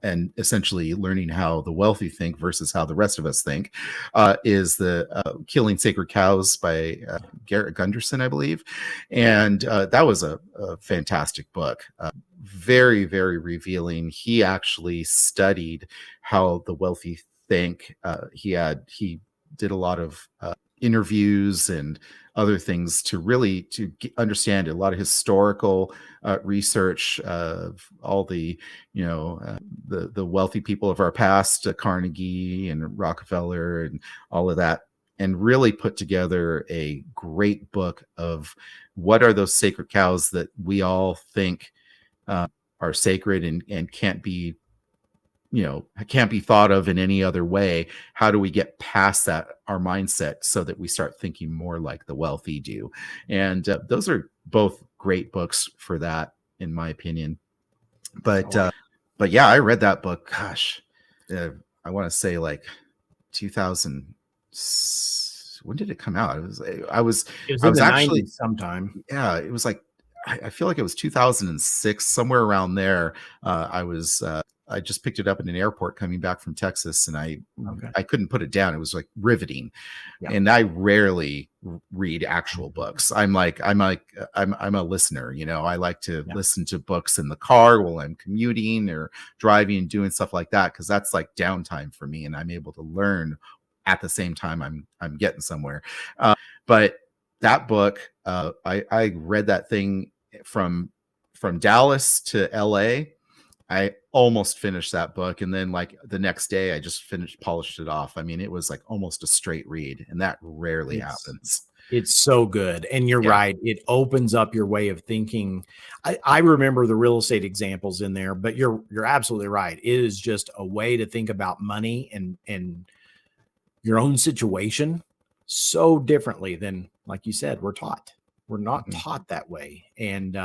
and essentially learning how the wealthy think versus how the rest of us think is the Killing Sacred Cows by Garrett Gunderson, I believe. And that was a fantastic book. Very, very revealing. He actually studied how the wealthy think. He did a lot of interviews and other things to really understand a lot of historical research of all the the wealthy people of our past, Carnegie and Rockefeller and all of that, and really put together a great book of what are those sacred cows that we all think are sacred and can't be thought of in any other way. How do we get past that, our mindset, so that we start thinking more like the wealthy do? And those are both great books for that, in my opinion. But yeah, I read that book. Gosh, I want to say like 2000. When did it come out? It was actually 90s sometime. Yeah, it was like I feel like it was 2006, somewhere around there. I just picked it up in an airport coming back from Texas, and I couldn't put it down. It was like riveting. Yeah. And I rarely read actual books. I'm a listener. I like to listen to books in the car while I'm commuting or driving and doing stuff like that, because that's like downtime for me, and I'm able to learn at the same time I'm getting somewhere. But that book, I read that thing from Dallas to LA. I almost finished that book, and then like the next day I just polished it off. I mean, it was like almost a straight read, and that rarely happens. It's so good. And you're right. It opens up your way of thinking. I remember the real estate examples in there, but you're absolutely right. It is just a way to think about money and your own situation so differently than, like you said, we're taught. We're not taught that way. And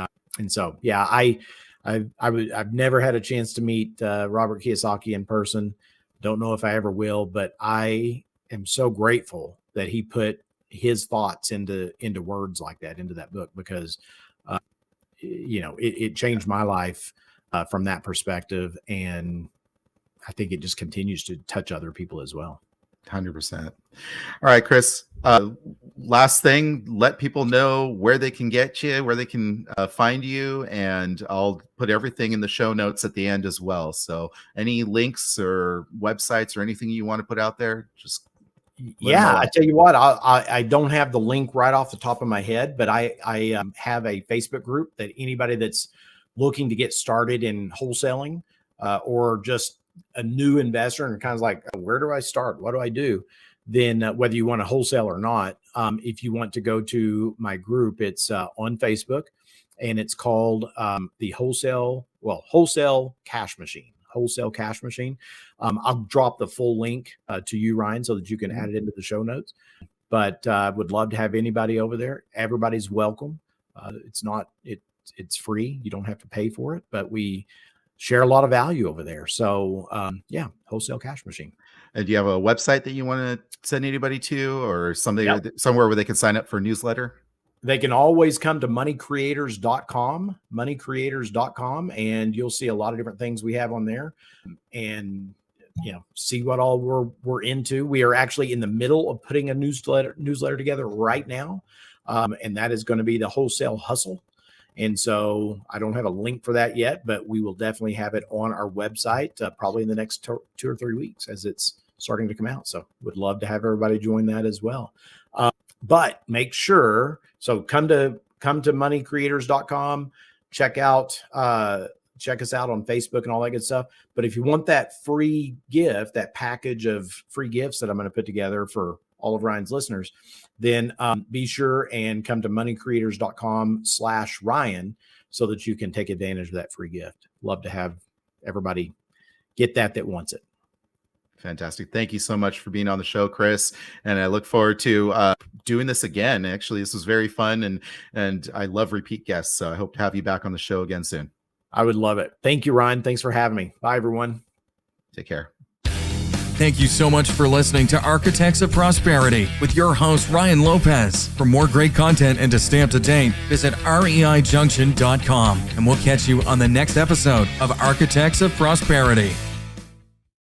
so, yeah, I've never had a chance to meet Robert Kiyosaki in person. Don't know if I ever will, but I am so grateful that he put his thoughts into words like that, into that book, because it changed my life from that perspective, and I think it just continues to touch other people as well. 100%. All right, Chris, last thing, let people know where they can get you, where they can find you, and I'll put everything in the show notes at the end as well. So any links or websites or anything you want to put out there, just I tell you what, I don't have the link right off the top of my head, but I have a Facebook group that anybody that's looking to get started in wholesaling or just a new investor and kind of like, where do I start? What do I do? Then whether you want to wholesale or not, if you want to go to my group, it's on Facebook, and it's called the Wholesale Cash Machine. Wholesale Cash Machine. I'll drop the full link to you, Ryan, so that you can add it into the show notes. But would love to have anybody over there. Everybody's welcome. It's free. You don't have to pay for it, but we share a lot of value over there. So Wholesale Cash Machine. And do you have a website that you want to send anybody to, or somewhere where they can sign up for a newsletter? They can always come to moneycreators.com, and you'll see a lot of different things we have on there, and see what all we're into. We are actually in the middle of putting a newsletter together right now, and that is going to be the Wholesale Hustle. And so I don't have a link for that yet, but we will definitely have it on our website probably in the next 2 or 3 weeks as it's starting to come out. So would love to have everybody join that as well. But make sure, so come to moneycreators.com, check us out on Facebook and all that good stuff. But if you want that free gift, that package of free gifts that I'm going to put together for all of Ryan's listeners, then be sure and come to moneycreators.com/Ryan so that you can take advantage of that free gift. Love to have everybody get that wants it. Fantastic. Thank you so much for being on the show, Chris. And I look forward to doing this again. Actually, this was very fun, and I love repeat guests. So I hope to have you back on the show again soon. I would love it. Thank you, Ryan. Thanks for having me. Bye, everyone. Take care. Thank you so much for listening to Architects of Prosperity with your host, Ryan Lopez. For more great content and to stay up to date, visit reijunction.com, and we'll catch you on the next episode of Architects of Prosperity.